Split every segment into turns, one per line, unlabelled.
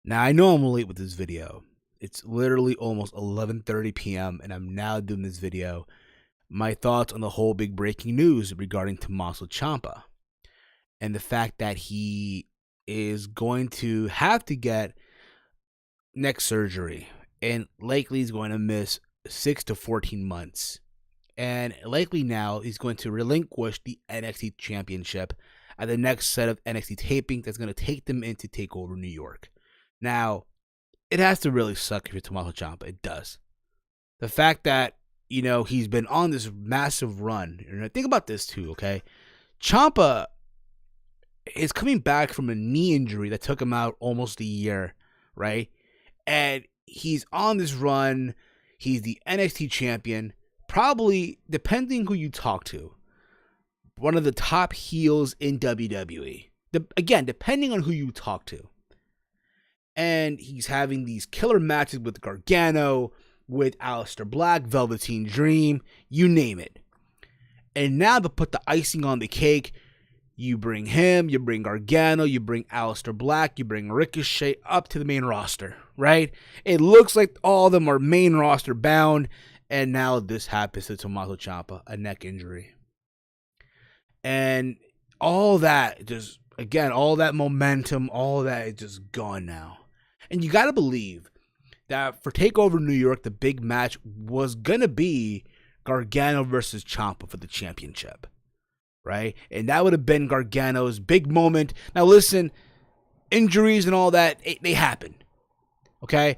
Now, I know I'm late with this video. It's literally almost 11:30 p.m. and I'm now doing this video. My thoughts on the whole big breaking news regarding Tommaso Ciampa and the fact that he is going to have to get neck surgery and likely is going to miss 6 to 14 months. And likely now he's going to relinquish the NXT Championship at the next set of NXT taping that's going to take them into TakeOver New York. Now, it has to really suck if you're Tommaso Ciampa. It does. The fact that, he's been on this massive run. And think about this too, okay? Ciampa is coming back from a knee injury that took him out almost a year, right? And he's on this run. He's the NXT champion. Probably, depending who you talk to, one of the top heels in WWE. Again, depending on who you talk to. And he's having these killer matches with Gargano, with Aleister Black, Velveteen Dream, you name it. And now to put the icing on the cake, you bring him, you bring Gargano, you bring Aleister Black, you bring Ricochet up to the main roster, right? It looks like all of them are main roster bound, and now this happens to Tommaso Ciampa, a neck injury. And all that, just, again, all that momentum, all that is just gone now. And you got to believe that for TakeOver New York, the big match was going to be Gargano versus Ciampa for the championship, right? And that would have been Gargano's big moment. Now, listen, injuries and all that, they happen, okay?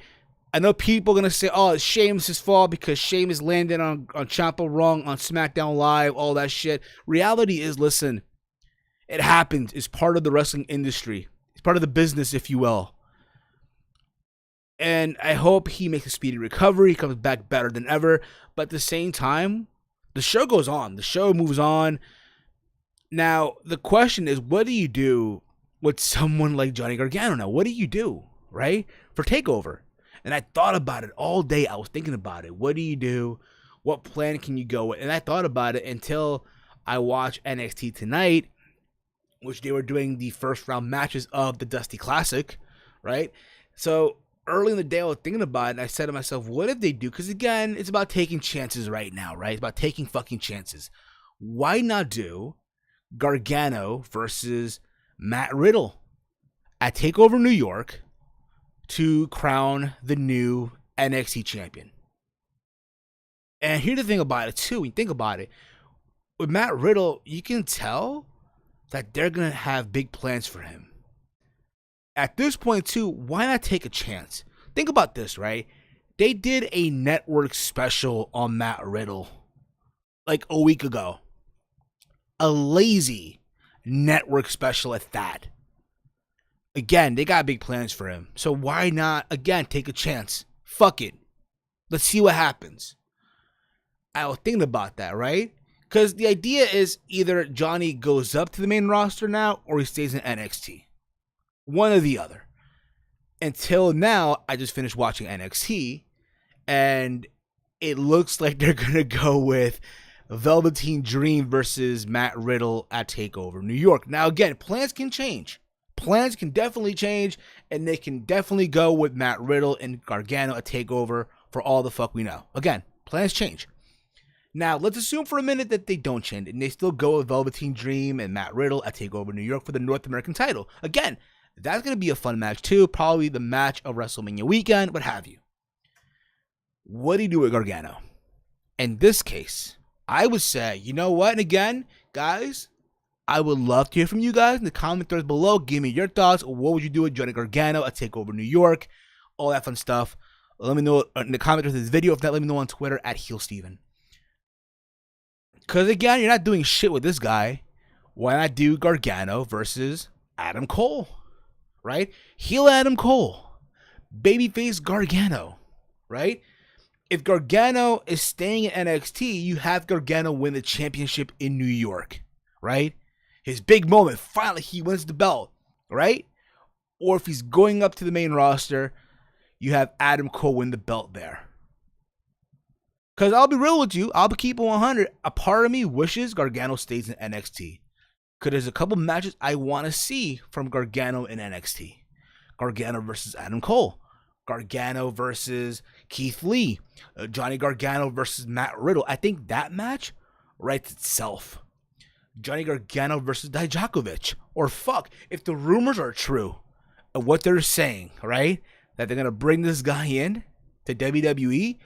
I know people are going to say, oh, it's Sheamus' fault because Sheamus landed on Ciampa wrong on SmackDown Live, all that shit. Reality is, listen, it happens. It's part of the wrestling industry. It's part of the business, if you will. And I hope he makes a speedy recovery. He comes back better than ever. But at the same time, the show goes on. The show moves on. Now, the question is, what do you do with someone like Johnny Gargano now? What do you do, right, for TakeOver? And I thought about it all day. I was thinking about it. What do you do? What plan can you go with? And I thought about it until I watched NXT tonight, which they were doing the first round matches of the Dusty Classic, right? So early in the day, I was thinking about it, and I said to myself, what if they do? Because, again, it's about taking chances right now, right? It's about taking fucking chances. Why not do Gargano versus Matt Riddle at TakeOver New York to crown the new NXT champion? And here's the thing about it, too. When you think about it, with Matt Riddle, you can tell that they're going to have big plans for him. At this point, too, why not take a chance? Think about this, right? They did a network special on Matt Riddle like a week ago. A lazy network special at that. Again, they got big plans for him. So why not, again, take a chance? Fuck it. Let's see what happens. I was thinking about that, right? Because the idea is either Johnny goes up to the main roster now or he stays in NXT. One or the other. Until now, I just finished watching NXT, and it looks like they're going to go with Velveteen Dream versus Matt Riddle at TakeOver New York. Now, again, plans can change. Plans can definitely change, and they can definitely go with Matt Riddle and Gargano at TakeOver for all the fuck we know. Again, plans change. Now, let's assume for a minute that they don't change, and they still go with Velveteen Dream and Matt Riddle at TakeOver New York for the North American title. Again, that's going to be a fun match too. Probably the match of WrestleMania weekend, what have you. What do you do with Gargano? In this case, I would say, you know what? And again, guys, I would love to hear from you guys in the comment threads below. Give me your thoughts. What would you do with Johnny Gargano at TakeOver New York? All that fun stuff. Let me know in the comment threads of this video. If not, let me know on Twitter at HeelSteven. Because again, you're not doing shit with this guy. Why not do Gargano versus Adam Cole? Right? Heel Adam Cole. Babyface Gargano. Right? If Gargano is staying in NXT, you have Gargano win the championship in New York. Right? His big moment. Finally, he wins the belt. Right? Or if he's going up to the main roster, you have Adam Cole win the belt there. Because I'll be real with you. I'll be keeping 100. A part of me wishes Gargano stays in NXT. Because there's a couple matches I want to see from Gargano in NXT. Gargano versus Adam Cole, Gargano versus Keith Lee, Johnny Gargano versus Matt Riddle. I think that match writes itself. Johnny Gargano versus Dijakovic. Or fuck, if the rumors are true of what they're saying, right, that they're going to bring this guy in to WWE,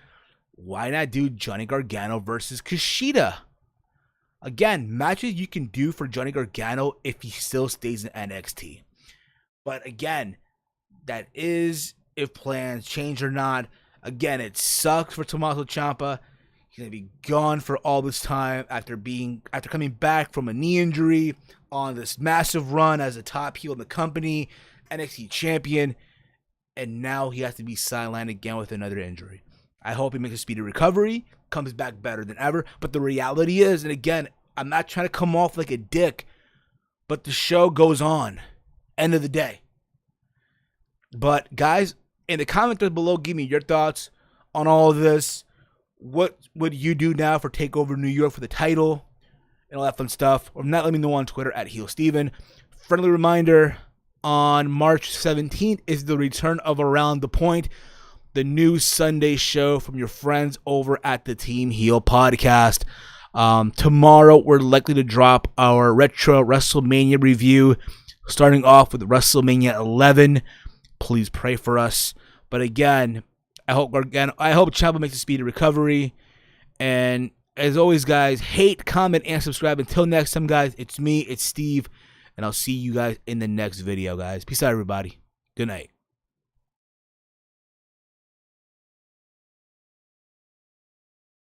why not do Johnny Gargano versus Kushida? Again, matches you can do for Johnny Gargano if he still stays in NXT. But again, that is if plans change or not. Again, it sucks for Tommaso Ciampa. He's going to be gone for all this time after coming back from a knee injury on this massive run as a top heel in the company, NXT champion, and now he has to be sidelined again with another injury. I hope he makes a speedy recovery, comes back better than ever. But the reality is, and again, I'm not trying to come off like a dick, but the show goes on. End of the day. But guys, in the comments below, give me your thoughts on all of this. What would you do now for TakeOver New York for the title and all that fun stuff? Or not, let me know on Twitter at HeelSteven. Friendly reminder, on March 17th is the return of Around the Point, the new Sunday show from your friends over at the Team Heel podcast. Tomorrow, we're likely to drop our retro WrestleMania review, starting off with WrestleMania 11. Please pray for us. But again, I hope Ciampa makes a speedy recovery. And as always, guys, hate, comment, and subscribe. Until next time, guys, it's me, it's Steve, and I'll see you guys in the next video, guys. Peace out, everybody. Good night.